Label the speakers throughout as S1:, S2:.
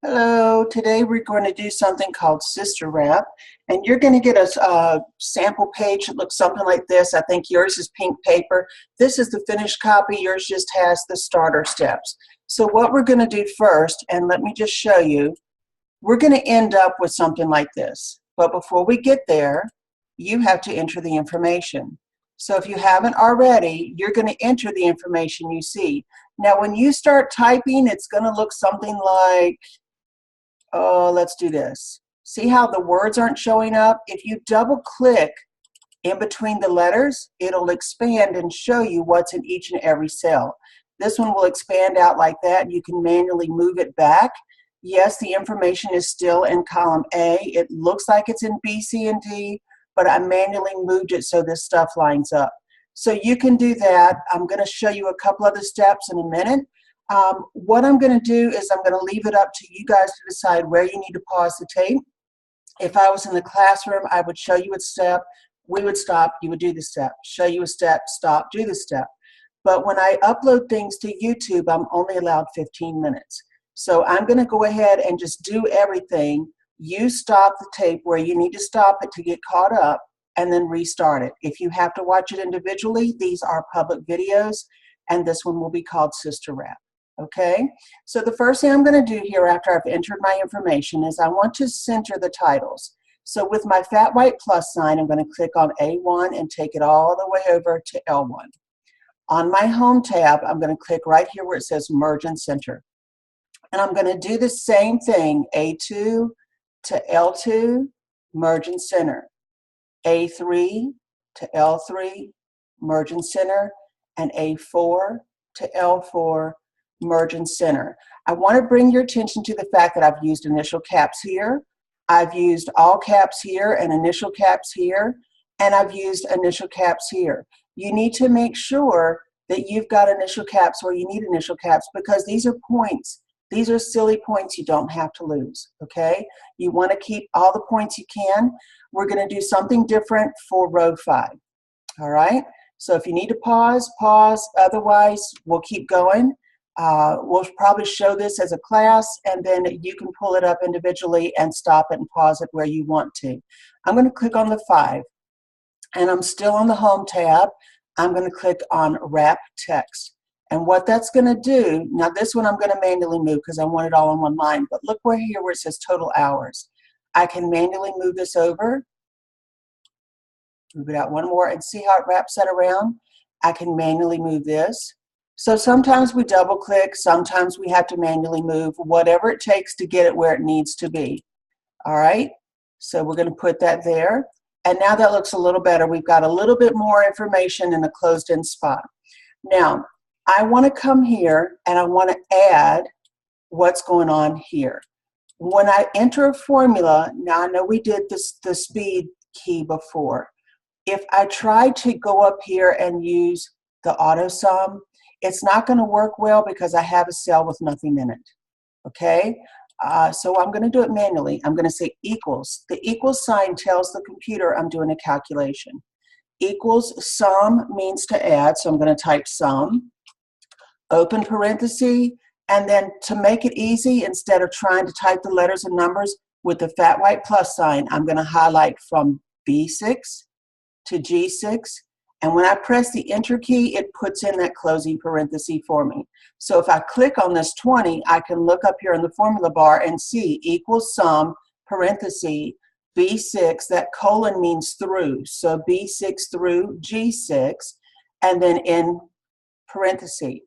S1: Hello, today we're going to do something called Sister Wrap, and you're going to get a sample page that looks something like this. I think yours is pink paper. This is the finished copy. Yours just has the starter steps. So what we're going to do first, and let me just show you, we're going to end up with something like this. But before we get there, you have to enter the information. So if you haven't already, you're going to enter the information you see. Now when you start typing, it's going to look something like, oh, let's do this. See how the words aren't showing up? If you double click in between the letters, it'll expand and show you what's in each and every cell. This one will expand out like that. You can manually move it back. Yes, the information is still in column A. It looks like it's in B, C, and D, but I manually moved it so this stuff lines up. So you can do that. I'm going to show you a couple other steps in a minute. What I'm going to do is I'm going to leave it up to you guys to decide where you need to pause the tape. If I was in the classroom, I would show you a step, we would stop, you would do the step, show you a step, stop, do the step. But when I upload things to YouTube, I'm only allowed 15 minutes. So I'm going to go ahead and just do everything. You stop the tape where you need to stop it to get caught up and then restart it. If you have to watch it individually, these are public videos, and this one will be called Sister Wrap. Okay, so the first thing I'm going to do here after I've entered my information is I want to center the titles. So with my fat white plus sign, I'm going to click on A1 and take it all the way over to L1. On my Home tab, I'm going to click right here where it says Merge and Center. And I'm going to do the same thing, A2 to L2, Merge and Center. A3 to L3, Merge and Center. And A4 to L4, Merge and Center. I want to bring your attention to the fact that I've used initial caps here, I've used all caps here and initial caps here, and I've used initial caps here. You need to make sure that you've got initial caps where you need initial caps, because these are points. These are silly points you don't have to lose, okay? You want to keep all the points you can. We're going to do something different for row 5, all right? So if you need to pause, pause. Otherwise, we'll keep going. We'll probably show this as a class, and then you can pull it up individually and stop it and pause it where you want to. I'm going to click on the 5, and I'm still on the Home tab. I'm going to click on Wrap Text. And what that's going to do, now this one I'm going to manually move because I want it all in one line, but look where here where it says total hours. I can manually move this over, move it out one more, and see how it wraps that around? I can manually move this. So sometimes we double click, sometimes we have to manually move, whatever it takes to get it where it needs to be. All right, so we're going to put that there. And now that looks a little better. We've got a little bit more information in a closed-in spot. Now, I want to come here and I want to add what's going on here. When I enter a formula, now I know we did the speed key before. If I try to go up here and use the auto sum, it's not going to work well because I have a cell with nothing in it, okay? So I'm going to do it manually. I'm going to say equals. The equals sign tells the computer I'm doing a calculation. Equals sum means to add, so I'm going to type sum, open parenthesis, and then to make it easy, instead of trying to type the letters and numbers with the fat white plus sign, I'm going to highlight from B6 to G6. And when I press the enter key, it puts in that closing parenthesis for me. So if I click on this 20, I can look up here in the formula bar and see equals sum, parenthesis, B6, that colon means through. So B6 through G6, and then in parenthesis.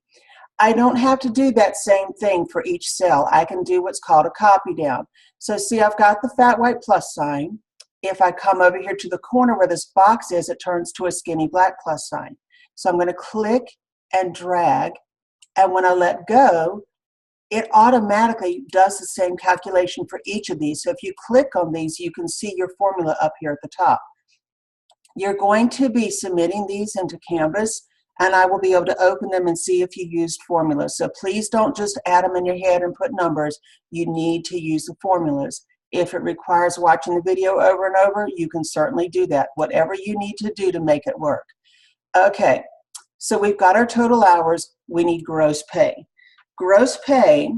S1: I don't have to do that same thing for each cell. I can do what's called a copy down. So see, I've got the fat white plus sign. If I come over here to the corner where this box is, it turns to a skinny black plus sign. So I'm going to click and drag, and when I let go, it automatically does the same calculation for each of these. So if you click on these, you can see your formula up here at the top. You're going to be submitting these into Canvas, and I will be able to open them and see if you used formulas. So please don't just add them in your head and put numbers. You need to use the formulas. If it requires watching the video over and over, you can certainly do that. Whatever you need to do to make it work. Okay, so we've got our total hours. We need gross pay. Gross pay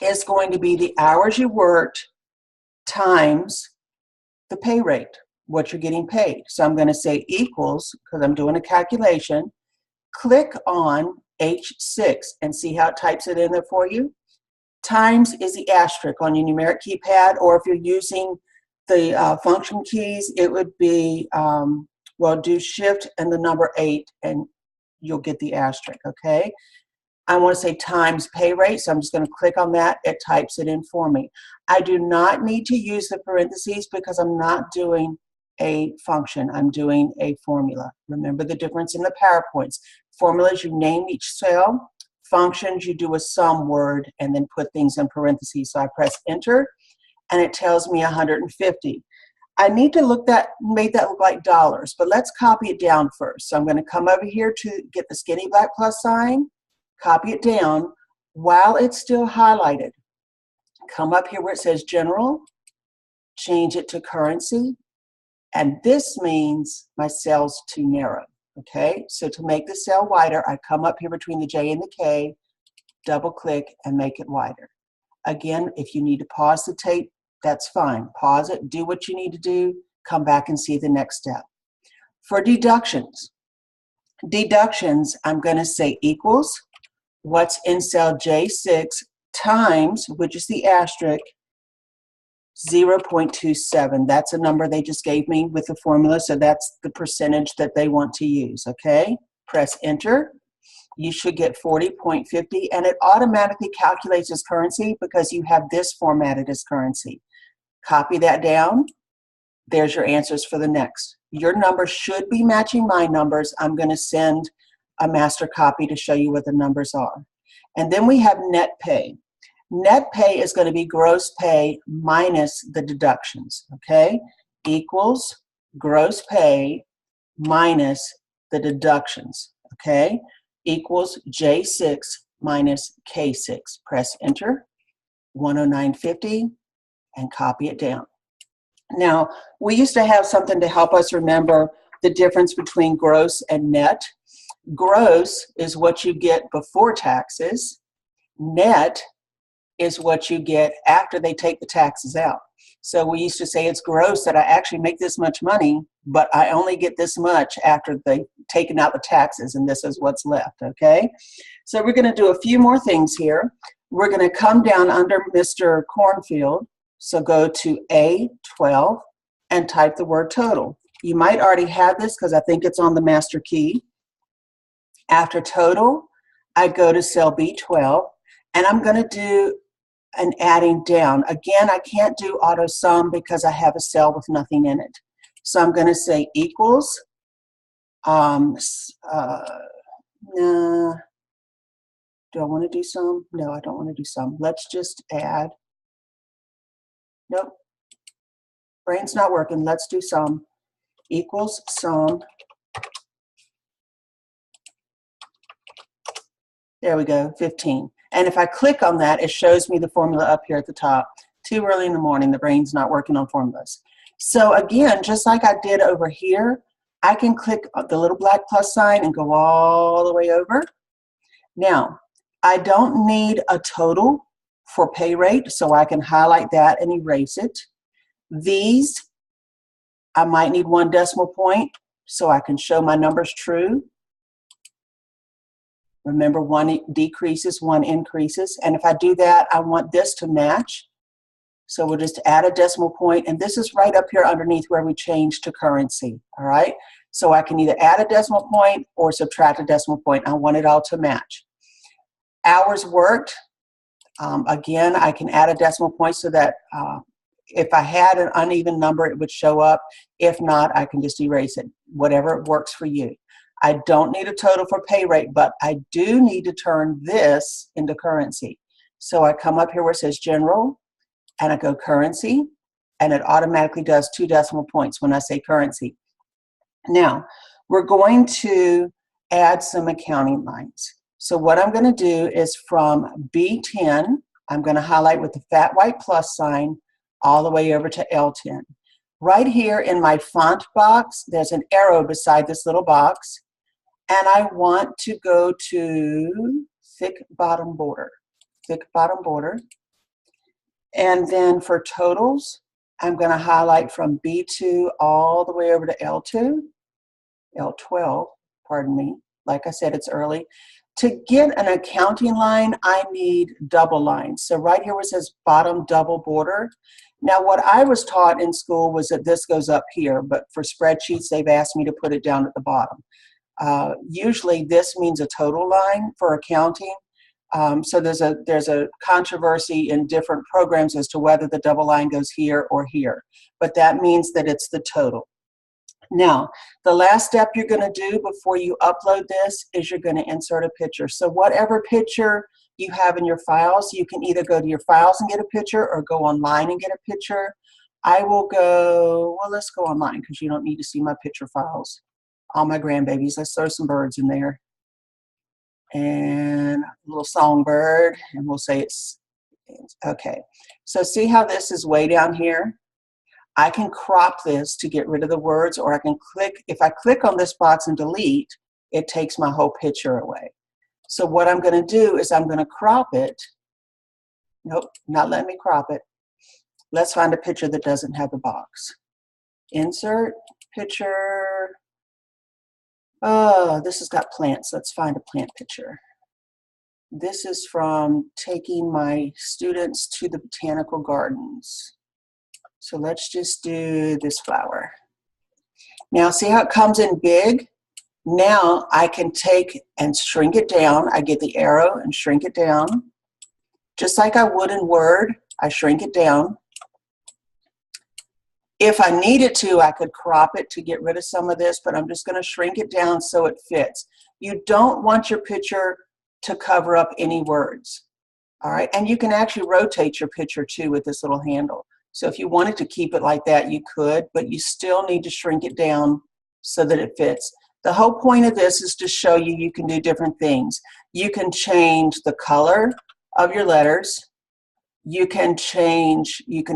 S1: is going to be the hours you worked times the pay rate, what you're getting paid. So I'm going to say equals, because I'm doing a calculation, click on H6 and see how it types it in there for you. Times is the asterisk on your numeric keypad, or if you're using the function keys, it would be, well, do shift and the number 8 and you'll get the asterisk, okay? I want to say times pay rate, so I'm just going to click on that. It types it in for me. I do not need to use the parentheses because I'm not doing a function. I'm doing a formula. Remember the difference in the PowerPoints. Formulas, you name each cell. Functions, you do a sum word and then put things in parentheses. So I press enter and it tells me 150. I need to make that look like dollars, but let's copy it down first. So I'm going to come over here to get the skinny black plus sign, copy it down while it's still highlighted. Come up here where it says general, change it to currency, and this means my cell's too narrow. Okay, so to make the cell wider, I come up here between the J and the K, double click and make it wider. Again, if you need to pause the tape, that's fine. Pause it, do what you need to do, come back and see the next step. For deductions, I'm going to say equals what's in cell J6 times, which is the asterisk, 0.27. That's a number they just gave me with the formula, so that's the percentage that they want to use, okay? Press enter. You should get 40.50, and it automatically calculates as currency because you have this formatted as currency. Copy that down. There's your answers for the next. Your numbers should be matching my numbers. I'm going to send a master copy to show you what the numbers are. And then we have net pay. Net pay is going to be gross pay minus the deductions, okay? Equals gross pay minus the deductions, okay? Equals J6 minus K6. Press enter, 109.50, and copy it down. Now, we used to have something to help us remember the difference between gross and net. Gross is what you get before taxes. Net is what you get after they take the taxes out. So we used to say it's gross that I actually make this much money, but I only get this much after they've taken out the taxes, and this is what's left, okay? So we're going to do a few more things here. We're going to come down under Mr. Cornfield, so go to A12 and type the word total. You might already have this because I think it's on the master key. After total, I go to cell B12, and I'm going to do an adding down. Again, I can't do auto sum because I have a cell with nothing in it. So I'm going to say equals, nah, do I want to do sum? No, I don't want to do sum. Let's just add. Nope, brain's not working. Let's do sum. Equals sum. There we go, 15. And if I click on that, it shows me the formula up here at the top. Too early in the morning, the brain's not working on formulas. So again, just like I did over here, I can click the little black plus sign and go all the way over. Now, I don't need a total for pay rate, so I can highlight that and erase it. These, I might need 1 decimal point, so I can show my numbers true. Remember, 1 decreases, 1 increases. And if I do that, I want this to match. So we'll just add a decimal point, and this is right up here underneath where we change to currency, all right? So I can either add a decimal point or subtract a decimal point. I want it all to match. Hours worked, again, I can add a decimal point so that if I had an uneven number, it would show up. If not, I can just erase it, whatever works for you. I don't need a total for pay rate, but I do need to turn this into currency. So I come up here where it says general, and I go currency, and it automatically does 2 decimal points when I say currency. Now, we're going to add some accounting lines. So what I'm going to do is from B10, I'm going to highlight with the fat white plus sign all the way over to L10. Right here in my font box, there's an arrow beside this little box, and I want to go to thick bottom border. Thick bottom border. And then for totals, I'm going to highlight from B2 all the way over to L2, L12, pardon me. Like I said, it's early. To get an accounting line, I need double lines. So right here where it says bottom double border. Now what I was taught in school was that this goes up here, but for spreadsheets, they've asked me to put it down at the bottom. Usually this means a total line for accounting. So there's a controversy in different programs as to whether the double line goes here or here, but that means that it's the total. Now, the last step you're going to do before you upload this is you're going to insert a picture. So whatever picture you have in your files, you can either go to your files and get a picture or go online and get a picture. I will go, well, let's go online because you don't need to see my picture files. All my grandbabies. Let's throw some birds in there. And a little songbird, and we'll say it's okay. So see how this is way down here? I can crop this to get rid of the words, or I can click, if I click on this box and delete, it takes my whole picture away. So what I'm going to do is I'm going to crop it. Nope, not letting me crop it. Let's find a picture that doesn't have a box. Insert, picture. Oh, this has got plants. Let's find a plant picture. This is from taking my students to the botanical gardens. So let's just do this flower. Now see how it comes in big? Now I can take and shrink it down. I get the arrow and shrink it down. Just like I would in Word, I shrink it down. If I needed to, I could crop it to get rid of some of this, but I'm just going to shrink it down so it fits. You don't want your picture to cover up any words. All right, and you can actually rotate your picture too with this little handle. So if you wanted to keep it like that, you could, but you still need to shrink it down so that it fits. The whole point of this is to show you you can do different things. You can change the color of your letters. You can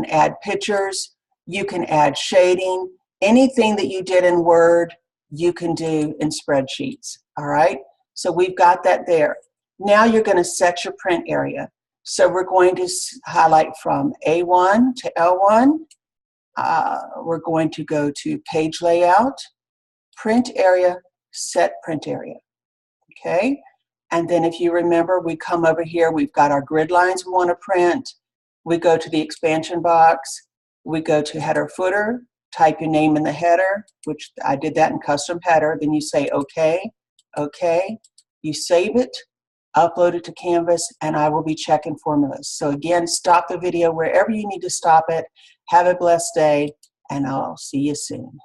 S1: add pictures. You can add shading. Anything that you did in Word, you can do in spreadsheets, all right? So we've got that there. Now you're going to set your print area. So we're going to highlight from A1 to L1. We're going to go to Page Layout, Print Area, Set Print Area, okay? And then if you remember, we come over here, we've got our grid lines we want to print. We go to the expansion box. We go to header footer, type your name in the header, which I did that in custom header. Then you say okay, okay. You save it, upload it to Canvas, and I will be checking formulas. So again, stop the video wherever you need to stop it. Have a blessed day, and I'll see you soon.